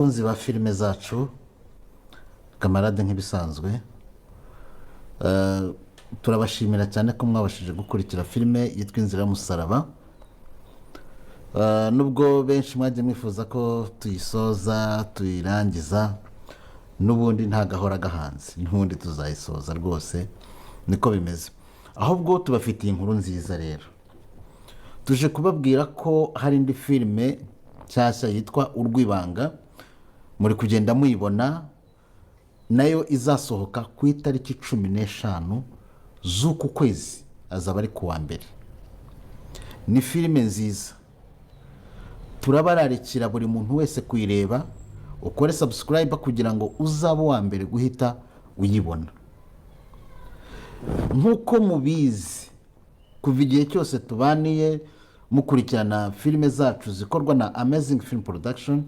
Abakunzi ba filime zacu kamarade nk'ibisanzwe, turabashimira cyane ko mwabashije gukurikira filime yitwa Inzira y'Umusaraba. Nubwo benshi mwagiye mwifuza ko tuyisoza tuyirangiza, n'ubundi nta gahora gahanze, n'ubundi tuzayisoza rwose, niko bimeze. Ahubwo tubafitiye inkuru nziza rero, tuje kubabwira ko hari indi filime nshyashya yitwa Urwibanga, muri kugenda muyibona, nayo izasohoka ku itariki 15 z'uku kwezi, azaba ari kuwa mbere. Ni filime nziza, turabararikira buri muntu wese kuyireba, ukore subscribe kugira ngo uzabe uwa mbere guhita uyibona. Nk'uko mubizi, kuva igihe cyose tubaniye mukurikirana filime zacu zikorwa na Amazing Film Production,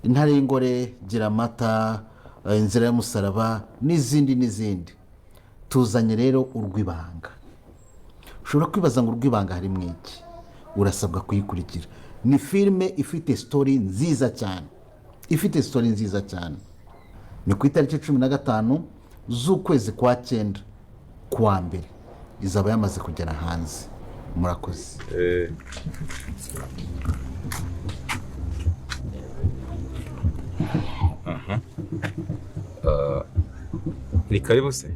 Intare y'Ingore, Giramata, Inzira y'Umusaraba n'izindi, tuzanye rero Urwibanga. Ushobora kwibaza ngo Urwibanga harimo iki? Urasabwa kuyikurikira. Ni filime ifite story nziza cyane, ni ku itariki 15 z'ukwezi kwa 9 kuwa mbere, izaba yamaze kugera hanze. Murakoze. Ni karibu se?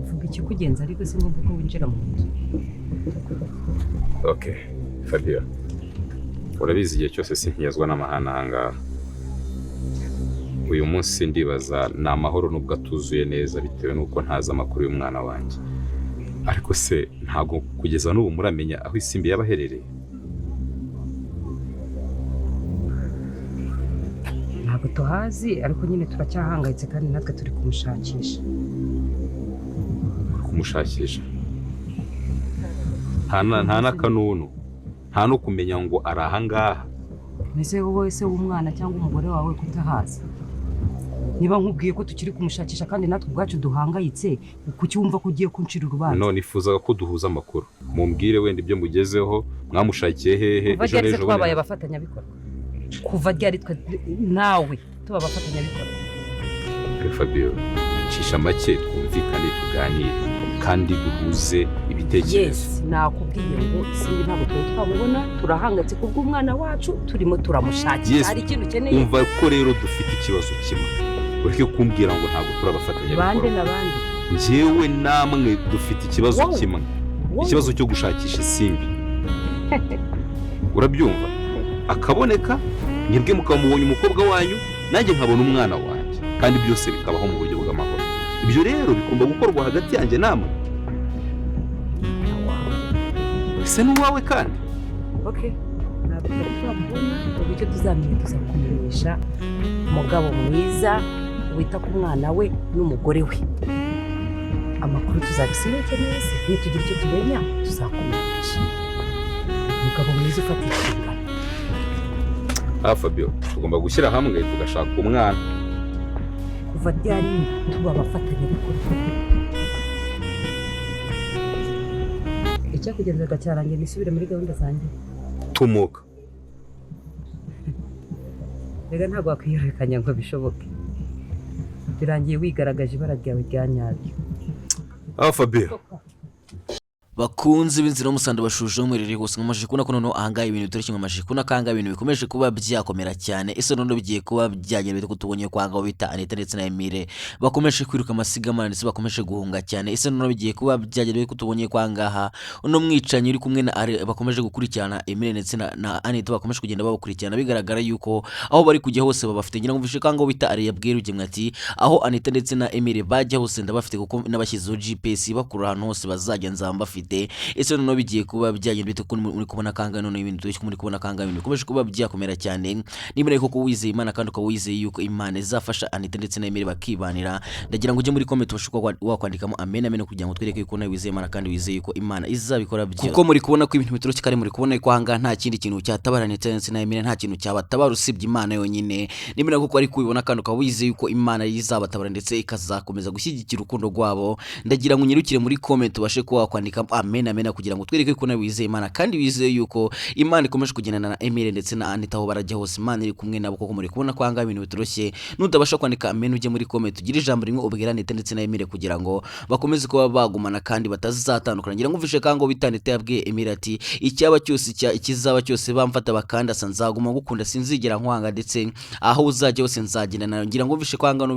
Vuga ikikugenza ariko sinumva ko winjira mu nzu. Okay, Fabio. Urabizi igihe cyose sinkiyazwa n'amahana ahangaha. Uyu munsi ndibaza ni amahoro nubwo atuzuye neza bitewe n'uko ntazi amakuru y'umwana wanjye. Ariko se ntago kugeza n'ubu muramenya aho Isimbi yabaherereye? Ntabwo tuhazi ariko nyine turacyahangayitse kandi natwe turi kumushakisha. Kumushakisha? Nta n'akanunu, nta no kumenya ngo ari ahangaha. Mbese wowe se w'umwana cyangwa umugore wawe kutahazi? Niba nkubwiye ko tukiri kumushakisha kandi natwe ubwacu duhangayitse, kuki wumva ko ugiye kuncira urubanza? None nifuzaga ko duhuza amakuru. Mumbwire wenda ibyo mugezeho, mwamushakiye hehe? Kuva ryari twabaye abafatanyabikorwa? Kuva ryari nawe tuba abafatanyabikorwa? Fabio, cisha make twumvikane tuganire kandi duhuze ibitekerezo. Yes, nakubwiye ngo Isimbi ntabwo twamubona, turahangayitse kubwo umwana wacu, turimo turamushakira. Hari ikintu ukeneye? Umva ko rero dufite ikibazo kimwe. Ureke kumbwira ngo ntabwo turabafatanyabikorwa. Bande nabandi? Njyewe namwe dufite ikibazo kimwe. Ikibazo cyo gushakisha Isimbi. Urabyumva? Akaboneka, mwebwe mukamubonye umukobwa wanyu, nanjye nkabona umwana wanjye, kandi byose bikabaho mu buryo bw'amahoro. Ibyo rero bigomba gukorwa hagati yanjye namwe. Ese n'uwawe kandi? Okay, ntabwo twabona, uburyo tuzamenye tuzakumenyesha umugabo mwiza wita ku mwana we n'umugore we. Amakuru tuzabisinyuke neza, nitugira icyo tumenya tuzakumenyesha. Umugabo mwiza ufata inshingano. Fabio, tugomba gushyira hamwe tugashaka umwana. Kuva ryari tuba abafatanyabikorwa? Icyakugenzaga cyarangiye, nisubire muri gahunda zanjye. Tumuka. Rega ntabwo wakwiyerekanya ngo bishoboke. Birangiye wigaragaje ibara ryawe rya nyaryo. Fabio. Bakunzi b'Inzira y'Umusaraba bashuje umurire hose nkamaje kuna kono ahangaye ibintu bitari kimwe amaje kuna kanga ibintu bikomeje kuba byakomera cyane. Ese none bigiye kuba byagenda bite kutubonye kwanga bita Anita ndetse na Emile bakomeje kwiruka amasigamana ndetse bakomeje guhunga cyane. Ese none bigiye kuba byagenda bite kutubonye kwangaha uno mwicanyi uri kumwe na bakomeje gukurikirana Emile ndetse na Anita bakomeje kugenda babukurikirana, bigaragara yuko aho bari kujya hose babafite. Ngira ngo mvishe kanga bita ari yabwira ugemwe ati aho Anita ndetse na Emile bajya hose ndabafite kuko nabashyizeho GPS bakura ahantu hose bazajya nzamba bafite. Ese none bigiye kuba byagenda bite ko muri kubona kanga none ibintu turi muri kubona kanga ibintu bikomeje kuba byakomera cyane. Niba reko ko wizeye Imana kandi ko wizeye yuko Imana izafasha Anita ndetse na Emile bakibanira, ndagira ngo ujye muri comment bashukwa wakwandikamo amen kugira ngo twereke yuko nawe wizeye Imana kandi wizeye yuko Imana izabikora byose. Kuko muri kubona ko ibintu bitoroshye kandi muri kubona ko hanga nta kindi kintu cyatabara Anita ndetse na Emile, nta kintu cyabatabara usibye Imana yonyine. Niba reko ko ari kubibona kandi ko wizeye yuko Imana izabatabara ndetse ikazakomeza gushyigikira urukundo rwabo, ndagira ngo unyirukire muri comment bashe ko wakwandika amen amen kugira ngo twereke ko nawe wizeye Imana kandi wizeye yuko Imana ikomeje kugendana na Emile ndetse na Anita aho barajya hose Imana iri kumwe nabo koko muri kubona kwanga ibintu bitoroshye nutabasha kwandika amen ujye muri comment ugire ijambo rimwe ubwira Anita ndetse na Emile kugira ngo bakomeze kuba bagumana kandi batazatandukana ngira ngo uvise kango bitandite yabwiye Emile ati icyaba cyose ikizaba cyose bamfata bakandasa nzaguma gukunda sinzigera nkwanga ndetse aho uzajya hose nzagenda nayo ngira ngo uvise kwanga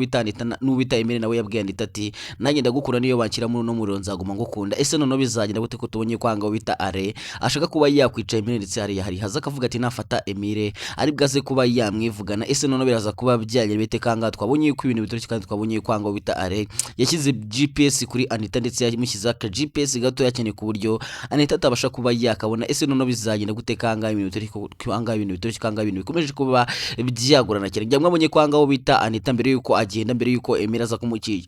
n'ubita Emile nawe yabwiye Anita ati nanjye ndagukunda niyo banshyira muri no muriro nzaguma ngukunda ese none bizagenda gute ko tubonye kwanga ubita Are ashaka kuba yakwica Emile ndetse hari haza akavuga ati nafata Emile ari bwaze kuba yamwivugana ese none biraza kuba byagera bite kanga twabonye yuko ibintu bitoroshye kandi twabonye kwanga ubita Are yashyize GPS kuri Anita ndetse yamushyize aka GPS gato yakeneye ku buryo Anita atabasha kuba yakabona ese none bizagenda gute kanga ibintu bitoroshye kanga ibintu bikomeje kuba byagorana cyane ngira mwabonye kwanga aho bita Anita mbere yuko agenda mbere yuko Emile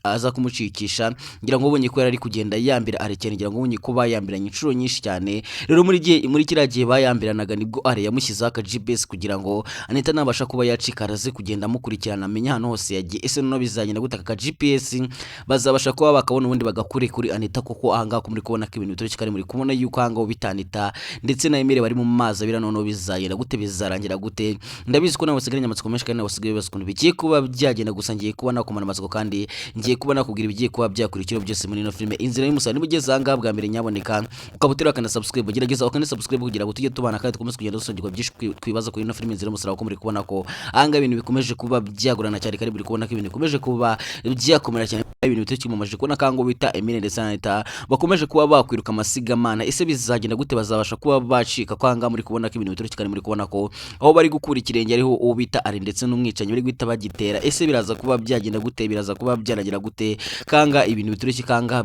aza kumucikisha ngira ngo ubonye ko yari kugenda yambira Are cyane ngira ngo ubonye ko bayambiranye inshuro nyinshi cyane rero muri kiriya gihe bayambiranaga nibwo Are yamushyizeho aka GPS kugira ngo Anita nabasha kuba yacika araze kugenda amukurikirana amenya hano hose yagiye ese none bizagenda gute aka GPS bazabasha kuba bakabona ubundi bagakure kuri Anita kuko ahangaha muri kubona ko ibintu bitoroshye kandi muri kubona yuko ahangaho bita Anita ndetse na Emile bari mu mazi abira none bizagenda gute bizarangira gute ndabizi ko nawe usigaye nyamatsiko menshi kandi nawe usigaye bibaza ukuntu bigiye kuba byagenda gusa ngiye kuba nakumana amatsiko kandi ngiye kuba nakubwira ibigiye kuba byakurikira byose muri ino filime inzira y'umusarani niba ugeze ahangaha bwa mbere nyaboneka ukaba utera kana subscribe gerageza ukane subscribe kugira ngo tujye tubana kandi dukomeze kugenda dusongirwa byinshi twibaza kuri ino filime inzira y'umusarani ko muri kubona ko ahangaha ibintu bikomeje kuba byagorana cyane kandi muri kubona ko ibintu bikomeje kuba byakomera cyane ibintu bityo kimumaje kubona kango bita Emile ndetse na Anita bakomeje kuba bakwiruka amasigamana ese bizagenda gute bazabasha kuba bacika kwanga muri kubona ko ibintu bitoroshye kandi muri kubona ko aho bari gukura ikirenge ariho uwo bita Are ndetse n'umwicanyi bari guhita bagitera ese biraza kuba byagenda gute biraza kuba byaragira gute kanga ibintu bitoroshye kanga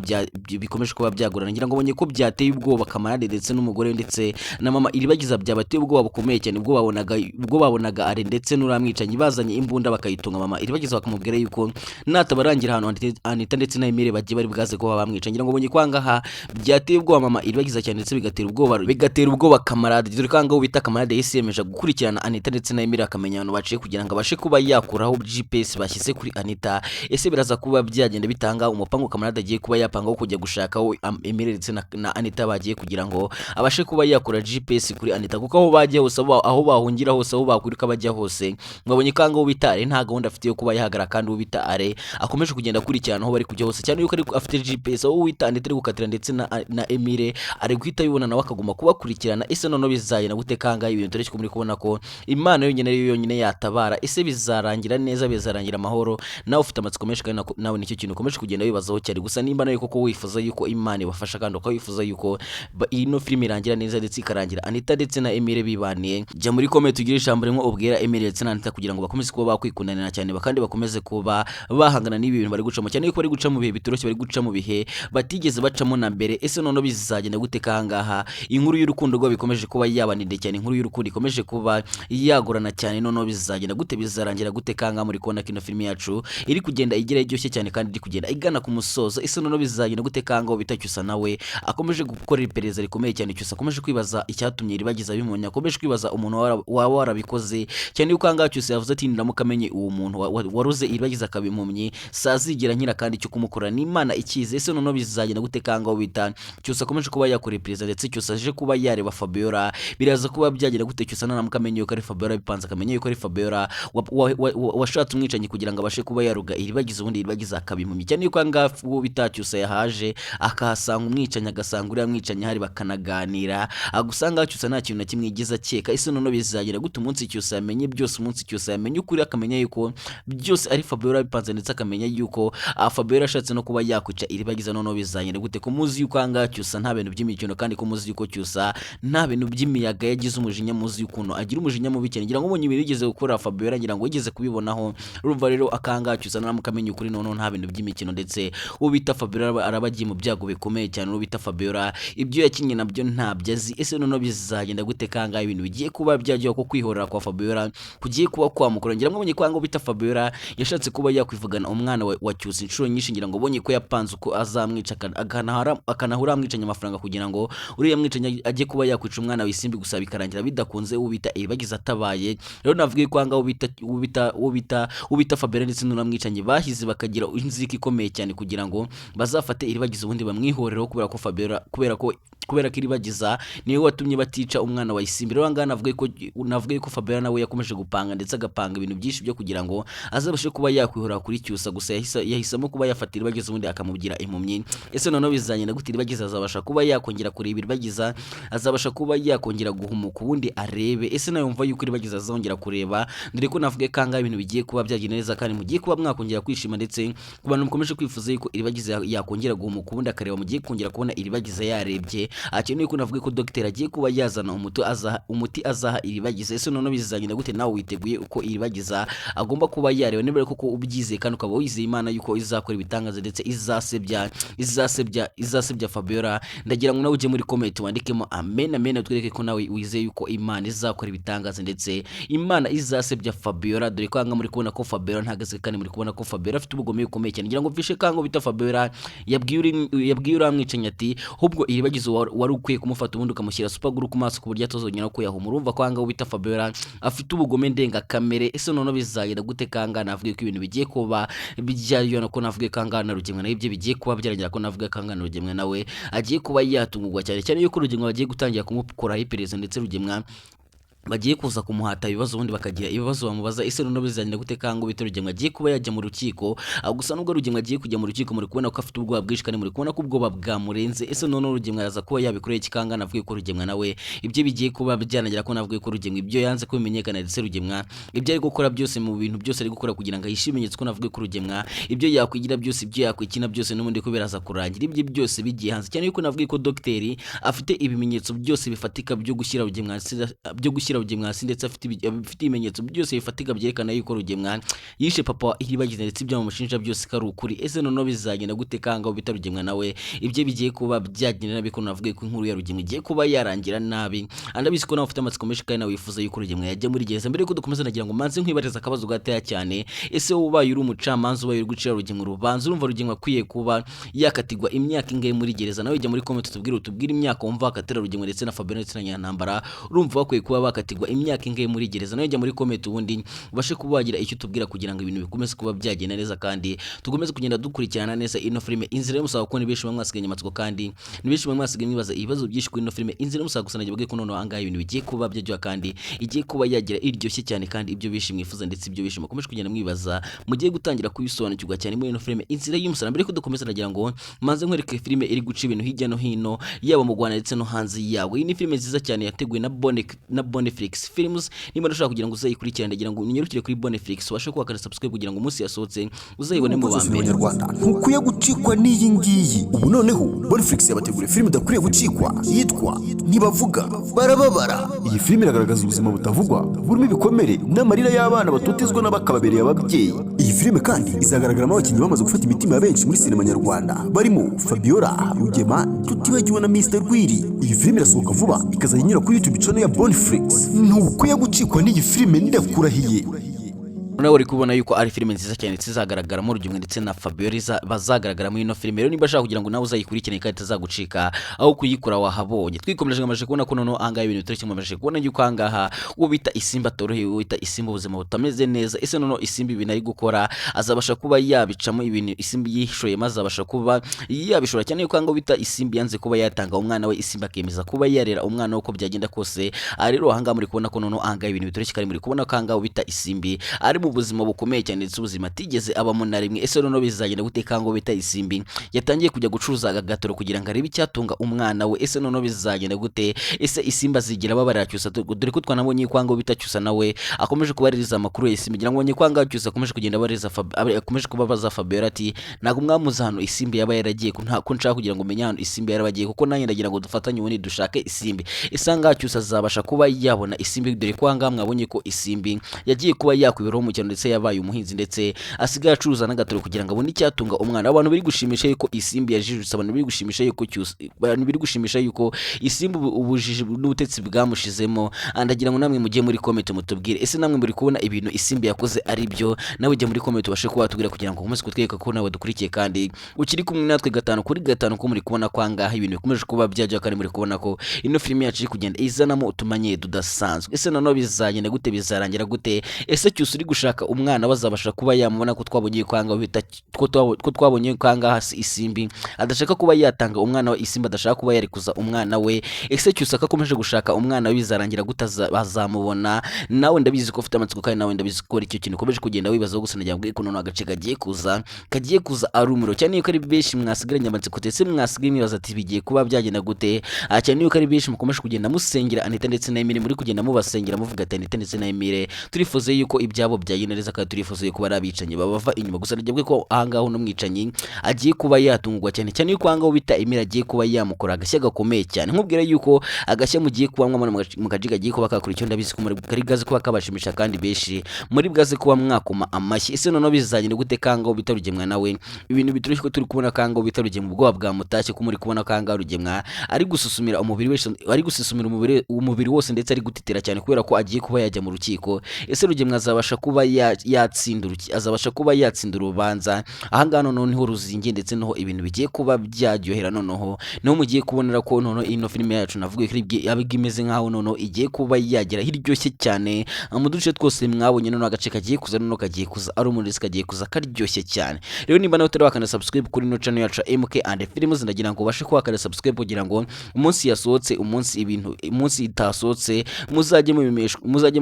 bikomeje kuba byagorana ngira ngo bonye ko byateye ubwoba kamarade ndetse n'umugore ndetse na mama iribagiza byabateye ubwoba bukomeye cyane ubwo babonaga Are ndetse n'uramwicanyi bazanye imbunda bakayitunga mama iribagiza bakamubwira yuko natabarangira hano Anita ndetse na Emile bagiye bari bwaze ko bamwica ngira ngo bonye kwanga ha byateye ubwoba mama iribagiza cyane ndetse bigatera ubwoba kamarade dore kanga ubita kamarade yemeje gukurikirana Anita ndetse na Emile akamenya abantu baciye kugira ngo abashe kuba yakuraho GPS bashyize kuri Anita ese biraza kuba byagenda bitanga umupango kamarade agiye kuba yapanga wo kujya gushakaho Emile ndetse na Anita bagiye kugira ngo abashe kuba yakura GPS kuri Anita kuko aho bagiye hose aho bahungira hose aho bakwiruka bajya hose mwabonye kanga ubita Are nta gahunda afite yo kuba yahagara kandi ubita Are akomeje kugenda kurikirana aho bari kujya hose cyane yuko ari afite GPS aho wita Anita ari gukatira ndetse na Emile ari guhita yibona nawe akaguma kubakurikirana ese none bizagenda gute kanga ibintu tore muri kubona ko Imana yonyine yatabara ese bizarangira neza bizarangira amahoro nawe ufite amatsiko menshi kandi nawe nicyo kintu ukomeje kugenda wibazaho cyari gusa nimba nawe koko wifuza yuko Imana ibafasha kandi uko wifuza yuko ino filime irangira neza ndetse ikarangira Anita ndetse na Emile bibaniye jya muri comment ugire ijambo rimwe ubwira Emile ndetse na Anita kugira ngo bakomeze kuba bakwikundanira cyane kandi bakomeze kuba bahangana n'ibi bintu bari gucamo cyane yuko bari guca mu bihe bitoroshye bari guca mu bihe batigeze bacamo na mbere ese none bizagenda gute kangaha inkuru y'urukundo rwo bikomeje kuba yabaninde cyane inkuru y'urukundo ikomeje kuba yagorana cyane none bizagenda gute bizarangira gute kanga muri kubona kino filime yacu iri kugenda igira iryoshye cyane kandi iri kugenda igana ku musozo ese none bizagenda gute kanga bitacyusa nawe akomeje gukora iperereza rikomeye cyane cyusa akomeje kwibaza icyatumye ribagiza bimunya akomeje kwibaza umuntu waba warabikoze cyane yuko kanga cyusa yavuze ati ndamukamenye uwo muntu waruze iribagiza akabimpumye sazigera nkira kandi cyo kumukora n'Imana ikize ese none bizagenda gute kanga bita cyusa akomeje kuba yakora iperereza ndetse cyusa aje kuba yareba Fabiola biraza kuba byagera gute cyusa namukamenye yuko ari Fabiola bipanze akamenye yuko ari Fabiola washatse umwicanyi kugira ngo abashe kuba yaruga iribagiza ubundi iribagiza akabimpumye cyane yuko angafu bitacyusa yahaje akahasanga umwicanyi agasanga uriya mwicanyi hari bakanaganira agusanga cyusa nta kintu na kimwe igiza cyeka ese none bizagira gute umunsi cyusa yamenye byose umunsi cyusa yamenye ukuri akamenya yuko byose ari Fabiola bipanze ndetse akamenya yuko Fabiola ashatse no kuba yakwica iribagiza none bizagenda gute ko muzi yuko anga cyusa nta bintu by'imikino kandi ko muzi yuko cyusa nta bintu by'imiyaga yagize umujinya muzi yukuntu agira umujinya mubi cyane ngira ngo ubonye ibintu yigeze gukora Fabiola ngira ngo yigeze kubibonaho urumva rero akanga cyusa namukamenya ukuri none nta bintu by'imikino ndetse ubita Fabiola arabagiye mu byago bikomeye cyane ubita Fabiola ibyo yakinye nabyo ntabyo azi ese none bizagenda gute kanga ibintu bigiye kuba byajya ko kwihorera kwa Fabiola kugiye kuba kwamukora ngira ngo ubonye kwanga ubita Fabiola yashatse kuba yakwivugana umwana wa cyusa inshuro nyinshi ngira ngo ubonye ko yapanze uko azamwica akanahura amwicanye amafaranga kugira ngo uriya mwicanye ajye kuba yakwica umwana wisimbi gusa bikarangira bidakunze ubita iribagiza atabaye rero navuga ko anga ubita Fabiola ndetse n'uramwicanye bahize bakagira inzika ikomeye cyane kugira ngo bazafate iribagiza ubundi bamwihorero kubera ko ko Fabiola kubera ko iribagiza niwe watumye batica umwana wa Isimbi. Rero ngana navuga ko Fabiola nawe yakomeje gupanga ndetse agapanga ibintu byinshi byo kugira ngo azabashe kuba yakwihora kuri Cyusa, gusa yahisemo kuba yafatira Iribagiza ubundi akamugira impumyi. Ese noneho bizanye na gute Iribagiza azabasha kuba yakongera kureba Iribagiza, azabasha kuba yakongera guhumuka ubundi arebe. Ese nawe yumva yuko Iribagiza azongera kureba, dore ko navuga kanga ibintu bigiye kuba byagenda neza kandi mugiye kuba mwakongera kwishima, ndetse ku bantu mukomeje kwifuza yuko Iribagiza yakongera guhumuka ubundi akareba, mugiye kongera kubona Iribagiza yarebye. Akeneye ko navuga ko dogiteri agiye kuba yazana umuti azaha Iribagiza. Ese noneho bizagenda gute? Nawe witeguye uko Iribagiza agomba kuba yareba, niba koko ubyizeye kandi ukaba wizeye Imana yuko izakora ibitangaza ndetse izasebya Fabiola, ndagira ngo nawe uje muri comment wandikemo amen amen, utwereke ko nawe wizeye yuko Imana izakora ibitangaza ndetse Imana izasebya Fabiola, dore ko anga muri kubona ko Fabiola ntagaze kandi muri kubona ko Fabiola afite ubugome bukomeye cyane. Ngira ngo vishe kango bita Fabiola yabwiye uramwicanya ati hubwo Iribagiza wari ukwiye kumufata ubundi ukamushyira supaguru ku maso ku buryo atazongera ko yahuma. Urumva ko anga bita Fabiola afite ubugome ndenga kamere. Ese noneho bizagenda gute kanga? Navuga ko ibintu bigiye kuba bijyayo, nako navuga kanga na Rugemwe na ibyo bigiye kuba byarangira, ko navuga kanga na Rugemwe nawe agiye kuba yatungurwa cyane yuko Rugemwe bagiye gutangira kumukora iperereza, ndetse Rugemwe bagiye kuza kumuhata ibibazo ubundi bakagira ibibazo bamubaza. Ese noneho bizagenda gute kango bita Rugemwe agiye kuba yajya mu rukiko? Gusa nubwo Rugemwe agiye kujya mu rukiko, muri kubona ko afite ubwoba bwinshi kandi muri kubona ko ubwoba bwamurenze. Ese noneho Rugemwe araza kuba yabikoreye ikikanga? Navuga ko Rugemwe nawe ibyo bigiye kuba byanagira, ko navuga ko Rugemwe ibyo yanze ko bimenyekana, ndetse Rugemwe ibyo ari gukora byose mu bintu byose ari gukora kugira ngo ahishe ibimenyetso, ko navuga ko Rugemwe ibyo yakwigira byose, ibyo yakwikina byose n'ubundi ko biraza kurangira ibyo byose bigiye hanze, cyane yuko navuga ko dogiteri afite ibimenyetso byose bifatika byo gushyira Rugemwe hasi, ndetse afite ibimenyetso byose bifatika byerekana yuko Rugemwe yishe papa wa Iribagiza, ndetse ibyo bamushinja byose ko ari ukuri. Ese noneho bizagenda gute kanga bita Rugemwe nawe ibyo bigiye kuba byagenda nabi, ko navuga ko inkuru ya Rugemwe igiye kuba yarangira nabi. Andabizi ko nawe ufite amatsiko menshi kandi nawe wifuza yuko Rugemwe yajya muri gereza. Mbere yuko dukomeza, nagira ngo manze nkwibariza akabazo gatoya cyane. Ese ubaye uri umucamanza, ubaye uri gucira Rugemwe urubanza, urumva Rugemwe akwiye kuba yakatirwa imyaka ingahe muri gereza? Nawe jya muri comment utubwire imyaka wumva akatira Rugemwe ndetse na Fabiola ndetse na Nyantambara, urumva bakwiye kuba bakatirwa imyaka ingahe muri gereza? Nawe jya muri comment ubundi ubashe kuba wagira icyo tubwira kugira ngo ibintu bikomeze kuba byagenda neza kandi tugomeze kugenda dukurikirana neza ino filime Inzira y'Umusaraba, ko nibeshimwe mwasigaye amatsiko kandi nibeshimwe mwasigaye mwibaza ibibazo byinshi kuri ino filime Inzira y'Umusaraba. Gusa nagiye ko noneho angahe ibintu bigiye kuba byajya kandi igiye kuba yagira iryoshye cyane, kandi ibyo bishimwe mwifuza ndetse ibyo bishimwe mukomeje kugenda mwibaza mugiye gutangira kubisobanukirwa cyane muri ino filime Inzira y'Umusaraba. Mbere ko dukomeza, nagira ngo manze nkwereke filime iri guca ibintu hirya no hino, yaba mu Rwanda ndetse no hanze yawe. Iyi ni filime nziza cyane yateguwe na Boneflix Films. Niba ushaka kugira ngo uzayikurikirane, ndagira ngo unyarukire kuri Boneflix ubashe kuba subscribe kugira ngo umunsi yasohotse uzayibone mu bambere. Ntukwiye gucikwa n'iyi ngiyi. Ubu noneho Boneflix yabateguriye filime udakwiye gucikwa, yitwa Ntibavuga Barababara. Iyi filime iragaragaza ubuzima butavugwa burimo ibikomere n'amarira y'abana batotezwa n'abakababereye ababyeyi. Iyi filime kandi izagaragaramo abakinnyi bamaze gufata imitima ya benshi muri sinema nyarwanda, barimo Fabiola, Rugema, tutibagiwe na Mr Rwiri. Iyi filime irasohoka vuba ikazajya inyura kuri YouTube channel ya Boneflix. Ntukwiye gucikwa n'iyi filime, ndakurahiye. nawe uri kubona yuko ari filime nziza cyane zizagaragaramo Rugemwe ndetse na Fabiola bazagaragara muri ino filime. Rero niba ashaka kugira ngo nawe uzayikurikirane kandi itazagucika aho kuyikura wahabonye. Twikomeje ngamaje kubona ko noneho angahe ibintu bitari kimwe kubona yuko angaha uwo bita Isimba toroheye, uwo bita Isimba ubuzima butameze neza. Ese noneho Isimba ibintu ari gukora azabasha kuba yabicamo ibintu Isimba yishoye, maze abasha kuba yabishora cyane yuko angaho bita Isimba yanze kuba yatanga umwana we, Isimba akemeza kuba yarera umwana uko byagenda kose. Rero ahangaha muri kubona ko noneho angahe ibintu bitari kikari muri kubona ko angaho bita Isimba ari mu buzima bukomeye cyane ndetse ubuzima atigeze abamo na rimwe. Ese noneho bizagenda gute kango bita Isimbi yatangiye kujya gucuruza agatoro kugira ngo arebe icyatunga umwana we? Ese noneho bizagenda gute? Ese Isimba zigira babarira Cyusa, dore ko twanabonye kwango bita Cyusa nawe akomeje kubaririza amakuru ya Isimbi, ngira ngo bonye kwanga Cyusa akomeje kugenda baririza akomeje kubabaza Fabiola ati ntago mwamuza hano Isimbi yaba yaragiye ko nshaka kugira ngo menye hano Isimbi yarabagiye, kuko nanjye ndagira ngo dufatanye ubundi dushake Isimbi. Isanga Cyusa azabasha kuba yabona Isimbi, dore kwanga mwabonye ko Isimbi yagiye kuba yakwiberaho mu cyaro ndetse yabaye umuhinzi ndetse asigaye acuruza n'agatoro kugira ngo abone icyatunga umwana. Abantu biri gushimisha yuko Isimbi yajijutse, abantu biri gushimisha yuko Cyusa, abantu biri gushimisha yuko Isimbi ubujiji n'ubutetsi bwamushizemo. Andagira ngo namwe mujye muri comment mutubwire, ese namwe muri kubona ibintu Isimbi yakoze ari byo? Nawe ujye muri comment ubashe kuba watubwira kugira ngo ukomeze kutwereka ko nawe dukurikiye kandi ukiri kumwe natwe 5 kuri 5 ko muri kubona kwangaha ibintu bikomeje kuba byajya kandi muri kubona ko ino filime yacu iri kugenda izanamo utumanye dudasanzwe. Ese noneho bizagenda gute? Bizarangira gute? Ese Cyusa uri gushaka gushaka umwana bazabasha kuba yamubona ko twabonye kwanga bita ko twabonye kwanga hasi isimbi adashaka kuba yatanga umwana we isimbi adashaka kuba yarikuza umwana we ese Cyusa akomeje gushaka umwana we bizarangira bazamubona nawe ndabizi ko ufite amatsiko kandi nawe ndabizi ko icyo kintu ukomeje kugenda wibazaho gusa nagira ngo none agace kagiye kuza ari umuriro cyane yuko ari benshi mwasigaranye amatsiko ndetse mwasigaye mwibaza ati bigiye kuba byagenda gute cyane yuko ari benshi mukomeje kugenda musengera Anita ndetse na Emile muri kugenda mubasengera muvuga ati Anita ndetse na Emile turifuze yuko ibyabo byagenda neza kandi turifuze yuko bari abicanyi bava inyuma gusa nagiye ko ahangaho no mwicanyi agiye kuba yatungwa cyane cyane yuko ahangaho bita Emile agiye kuba yamukora agashya gakomeye cyane nkubwira yuko agashya mugiye kubamwa mu kaji gagiye kuba kakora icyo ndabizi ko muri kari gaze kuba kabashimisha kandi benshi muri bwaze kuba mwakoma amashyi ese none bizagenda gute kangaho bita Rugemwa nawe ibintu bitoroshye ko turi kubona kangaho bita Rugemwa ubwoba bwa mutashye ko muri kubona kangaho Rugemwa ari gususumira umubiri wese ari gususumira umubiri wose ndetse ari gutitira cyane kubera ko agiye kuba yajya mu rukiko ese Rugemwa azabasha kuba azabasha kuba yatsinda urubanza ahangaha noneho ruzingiye ndetse noho ibintu bigiye kuba byaryohera noneho niho mugiye kubonera ko noneho ino filime yacu navuga ko yabiga imeze nkaho noneho igiye kuba yagera hiryoshye cyane mu duce twose mwabonye noneho agace kagiye kuza noneho kagiye kuza ari umurisi kagiye kuza karyoshye cyane rero nimba nawe utari wakanda subscribe kuri ino channel yacu MK and Films ndagira ngo ubashe kuwakanda subscribe kugira ngo umunsi yasohotse umunsi itasohotse muzajye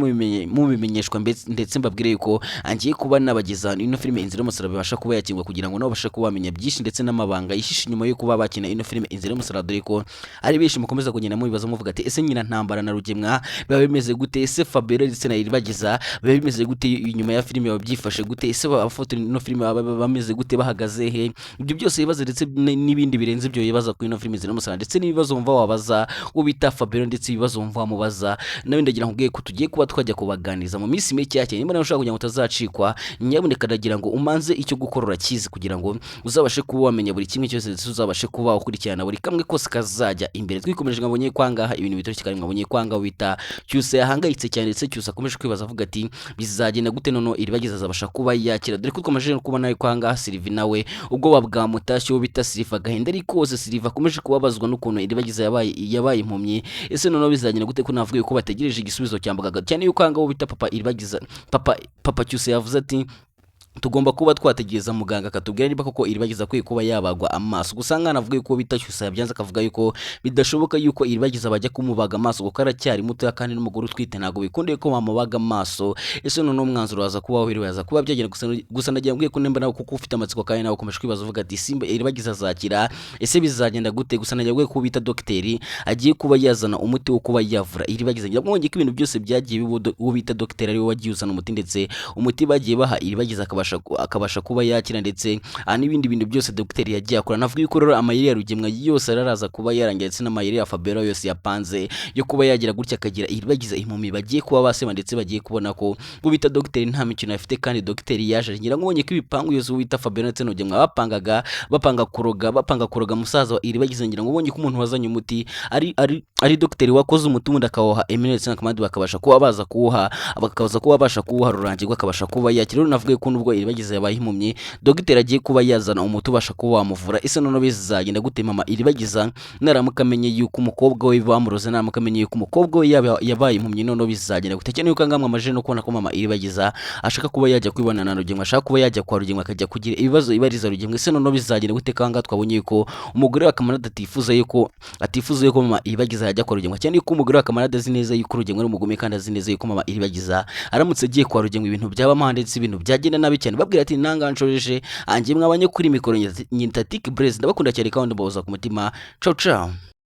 mubimenyeshwa ndetse mbabwire yuko angiye kuba nabageza ino filime Inzira y'Umusaraba babasha kuba yakingwa kugira ngo nabo babashe kuba bamenya byinshi ndetse n'amabanga yishishe nyuma yo kuba bakina ino filime Inzira y'Umusaraba dore ko ari benshi mukomeza kugenda mubibaza muvuga ati ese nyina ntambara na Rugemwa biba bimeze gute ese Fabiola ndetse na Iribagiza biba bimeze gute inyuma ya filime babyifashe gute ese abafotora ino filime baba bameze gute bahagaze he ibyo byose bibaza ndetse n'ibindi birenze ibyo bibaza ku ino filime Inzira y'Umusaraba ndetse n'ibibazo mva wabaza ubita Fabiola ndetse ibibazo mva wamubaza nawe ndagira ngo ko tugiye kuba twajya kubaganiza mu minsi mike cyane nimba nawe ushaka kugira ngo utazacikwa nyabuneka ndagira ngo umanze icyo gukorora kizi kugira ngo uzabashe kuba wamenya buri kimwe cyose ndetse uzabashe kuba ukurikirana buri kamwe kose kazajya imbere twikomeje ngabonye kwangaha ibintu bitoroshye kandi ngabonye kwanga wita Cyusa yahangayitse cyane ndetse Cyusa akomeje kwibaza avuga ati bizagenda gute noneho Iribagiza azabasha kuba yakira dore ko twakomeje kubona yuko kwanga Sylvie nawe ubwo bwa mutashye bita Sylvie agahenda ariko kose Sylvie akomeje kubabazwa n'ukuntu Iribagiza yabaye impumyi ese noneho bizagenda gute ko navuga yuko bategereje igisubizo cyambaga cyane yuko kwanga bita papa Iribagiza papa Cyusa yavuze ati tugomba kuba twategereza muganga akatubwira niba koko Iribagiza kwiye kuba yabagwa amaso gusa ngana avuga yuko bita Cyusa yabyanze akavuga yuko bidashoboka yuko Iribagiza bajya kumubaga amaso kuko aracyari muto kandi n'umugore utwite ntago bikundeye ko bamubaga amaso ese none umwanzuro waza kuba waza kuba byagenda gusa nagiye mbwiye ko nemba nawe kuko ufite amatsiko kandi nawe ukomeje kwibaza uvuga ati simba Iribagiza azakira ese bizagenda gute gusa nagiye mbwiye ko bita docteur agiye kuba yazana umuti wo kuba yavura Iribagiza ngira mwonge ko ibintu byose byagiye bita docteur ari we wagiye uzana umuti ndetse umuti bagiye baha Iribagiza akabasha kuba yakira ndetse n'ibindi bintu byose docteur yagiye akora navuga yuko rero amayeri ya Rugemwa yose araraza kuba yarangiye ndetse n'amayeri ya Fabiola yose yapanze yo kuba yagira gutya akagira Iribagiza impumi bagiye kuba basema ndetse bagiye kubona ko bita docteur nta mikino afite kandi docteur yaje ngira ngobonye ko ibipangu yose bita Fabiola ndetse n'Ugemwa bapanga kuroga musaza wa Iribagiza ngira ngobonye ko umuntu wazanye umuti ari docteur wakoze umutundi akawoha Emile ndetse n'akamadi bakabasha kuba baza kuwuha bakaza kuba basha kuwuha rurangirwa akabasha kuba yakira rero navuga ko nubwo Iribagiza yabaye impumyi docteur agiye kuba yazana umuti ubasha kuba wamuvura ese none bizagenda gute mama Iribagiza naramuka amenye yuko umukobwa we bamuroze naramuka amenye yuko umukobwa we yabaye impumyi none bizagenda gute cyane yuko ngamwe amaje no kubona ko mama Iribagiza ashaka kuba yajya kwibana na Rugemwa ashaka kuba yajya kwa Rugemwa akajya kugira ibibazo ibariza Rugemwa ese none bizagenda gute kanga twabonye yuko umugore wa Kamarade atifuza yuko mama Iribagiza yajya kwa Rugemwa cyane yuko umugore wa Kamarade azi neza yuko Rugemwa ari umugome kandi azi neza yuko mama Iribagiza aramutse agiye kwa Rugemwa ibintu byaba mandetse ibintu byagenda nabi cyane babwira ati nanganshoreje angiye mwabanye kuri mikoro nyintatike Blaze ndabakunda cyane kandi mbahoza ku mutima ciao ciao.